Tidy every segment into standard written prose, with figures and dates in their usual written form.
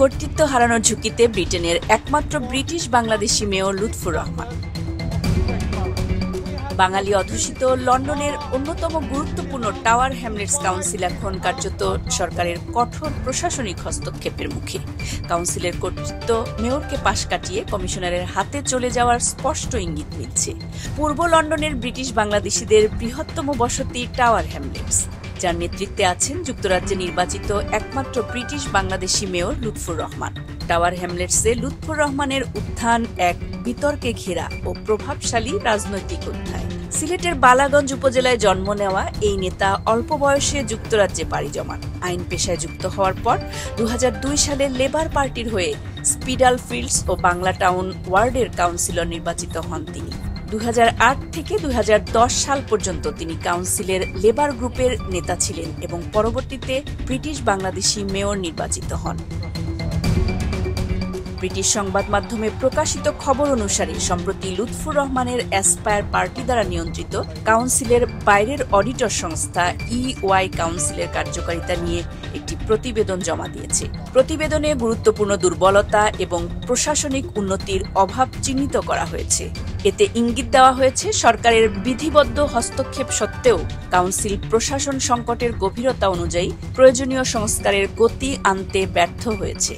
কর্তৃত্ব হারানোর ঝুঁকিতে ব্রিটেনের একমাত্র ব্রিটিশ বাংলাদেশি মেয়র লুৎফুর রহমান। বাঙালি অধ্যুষিত লন্ডনের অন্যতম গুরুত্বপূর্ণ টাওয়ার হ্যামলেটস কাউন্সিল এখন কার্যত সরকারের কঠোর প্রশাসনিক হস্তক্ষেপের মুখে। কাউন্সিলের কর্তৃত্ব মেয়রকে পাশ কাটিয়ে কমিশনারের হাতে চলে যাওয়ার স্পষ্ট ইঙ্গিত মিলছে। পূর্ব লন্ডনের ব্রিটিশ বাংলাদেশিদের বৃহত্তম বসতি টাওয়ার হ্যামলেটস, যার নেতৃত্বে আছেন যুক্তরাজ্যে নির্বাচিত একমাত্র British Bangladeshi mayor Lutfur Rahman. Tower হ্যামলেটসে লুৎফুর রহমানের উত্থান এক বিতর্কে ঘেরা ও প্রভাবশালী রাজনৈতিক অধ্যায়। সিলেটের বালাগঞ্জ উপজেলায় জন্ম নেওয়া এই নেতা অল্প বয়সে যুক্তরাজ্যে পাড়ি জমান। আইন পেশায় যুক্ত হওয়ার পর 2002 সালে লেবার পার্টির হয়ে স্পিডাল ফিল্ডস ও বাংলা টাউন ওয়ার্ডের কাউন্সিলর নির্বাচিত হন তিনি। 2008 থেকে 2010 সাল পর্যন্ত তিনি কাউন্সিলের লেবার গ্রুপের নেতা ছিলেন এবং পরবর্তীতে ব্রিটিশ বাংলাদেশি মেয়র নির্বাচিত হন। ব্রিটিশ সংবাদ মাধ্যমে প্রকাশিত খবর অনুসারে সম্প্রতি লুৎফুর রহমানের অ্যাসপায়ার পার্টি দ্বারা নিয়ন্ত্রিত কাউন্সিলের বাইরের অডিটর সংস্থা EY কাউন্সিলের কার্যকারিতা নিয়ে একটি প্রতিবেদন জমা দিয়েছে। প্রতিবেদনে গুরুত্বপূর্ণ দুর্বলতা এবং প্রশাসনিক উন্নতির অভাব চিহ্নিত করা হয়েছে। এতে ইঙ্গিত দেওয়া হয়েছে সরকারের বিধিবদ্ধ হস্তক্ষেপ সত্ত্বেও কাউন্সিল প্রশাসন সংকটের গভীরতা অনুযায়ী প্রয়োজনীয় সংস্কারের গতি আনতে ব্যর্থ হয়েছে।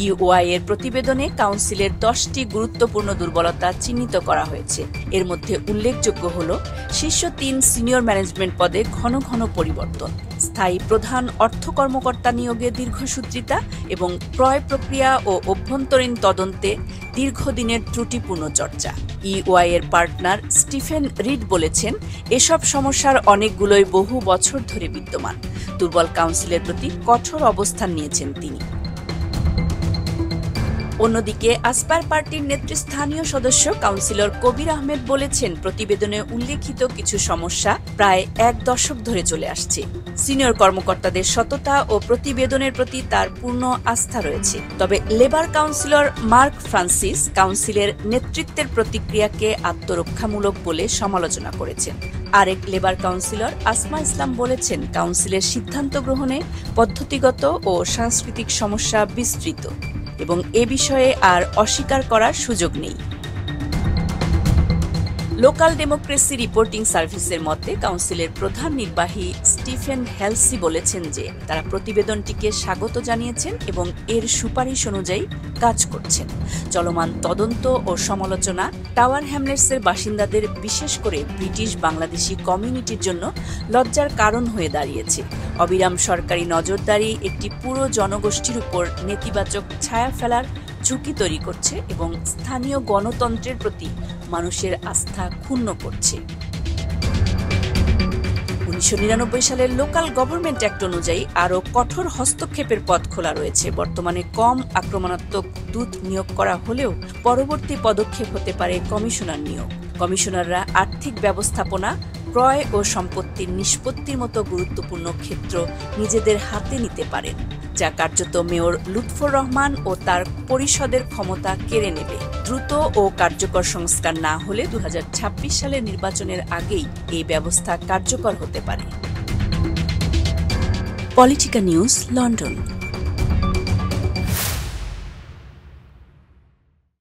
EY এর প্রতিবেদনে কাউন্সিলের 10টি গুরুত্বপূর্ণ দুর্বলতা চিহ্নিত করা হয়েছে। এর মধ্যে উল্লেখযোগ্য হল শীর্ষ 3 সিনিয়র ম্যানেজমেন্ট পদে ঘন ঘন পরিবর্তন, স্থায়ী প্রধান অর্থ কর্মকর্তা নিয়োগে দীর্ঘসূত্রিতা এবং ক্রয় প্রক্রিয়া ও অভ্যন্তরীণ তদন্তে দীর্ঘদিনের ত্রুটিপূর্ণ চর্চা। EY এর পার্টনার স্টিফেন রিড বলেছেন, এসব সমস্যার অনেকগুলোই বহু বছর ধরে বিদ্যমান। দুর্বল কাউন্সিলের প্রতি কঠোর অবস্থান নিয়েছেন তিনি। অন্যদিকে আসপায়ার পার্টির নেতৃস্থানীয় সদস্য কাউন্সিলর কবির আহমেদ বলেছেন, প্রতিবেদনে উল্লেখিত কিছু সমস্যা প্রায় 1 দশক ধরে চলে আসছে। সিনিয়র কর্মকর্তাদের সততা ও প্রতিবেদনের প্রতি তার পূর্ণ আস্থা রয়েছে। তবে লেবার কাউন্সিলর মার্ক ফ্রান্সিস কাউন্সিলের নেতৃত্বের প্রতিক্রিয়াকে আত্মরক্ষামূলক বলে সমালোচনা করেছেন। আরেক লেবার কাউন্সিলর আসমা ইসলাম বলেছেন, কাউন্সিলের সিদ্ধান্ত গ্রহণে পদ্ধতিগত ও সাংস্কৃতিক সমস্যা বিস্তৃত এবং এ বিষয়ে আর অস্বীকার করার সুযোগ নেই। লোকাল ডেমোক্রেসি রিপোর্টিং সার্ভিসের মতে কাউন্সিলের প্রধান নির্বাহী স্টিফেন হেলসি বলেছেন যে তারা প্রতিবেদনটিকে স্বাগত জানিয়েছেন এবং এর সুপারিশ অনুযায়ী কাজ করছেন। চলমান তদন্ত ও সমালোচনা টাওয়ার হ্যামলেটসের বাসিন্দাদের, বিশেষ করে ব্রিটিশ বাংলাদেশি কমিউনিটির জন্য লজ্জার কারণ হয়ে দাঁড়িয়েছে। অবিরাম সরকারি নজরদারি একটি পুরো জনগোষ্ঠীর উপর নেতিবাচক ছায়া ফেলার ঝুঁকি তৈরি করছে এবং স্থানীয় গণতন্ত্রের প্রতি মানুষের আস্থা ক্ষুণ্ণ করছে। 1999 সালের লোকাল গভর্নমেন্ট অ্যাক্ট অনুযায়ী আরও কঠোর হস্তক্ষেপের পথ খোলা রয়েছে। বর্তমানে কম আক্রমণাত্মক দূত নিয়োগ করা হলেও পরবর্তী পদক্ষেপ হতে পারে কমিশনার নিয়োগ। কমিশনাররা আর্থিক ব্যবস্থাপনা, ক্রয় ও সম্পত্তির নিষ্পত্তির মতো গুরুত্বপূর্ণ ক্ষেত্র নিজেদের হাতে নিতে পারেন, যা কার্যত মেয়র লুৎফুর রহমান ও তার পরিষদের ক্ষমতা কেড়ে নেবে। দ্রুত ও কার্যকর সংস্কার না হলে 2026 সালের নির্বাচনের আগেই এই ব্যবস্থা কার্যকর হতে পারে। Politika news, London.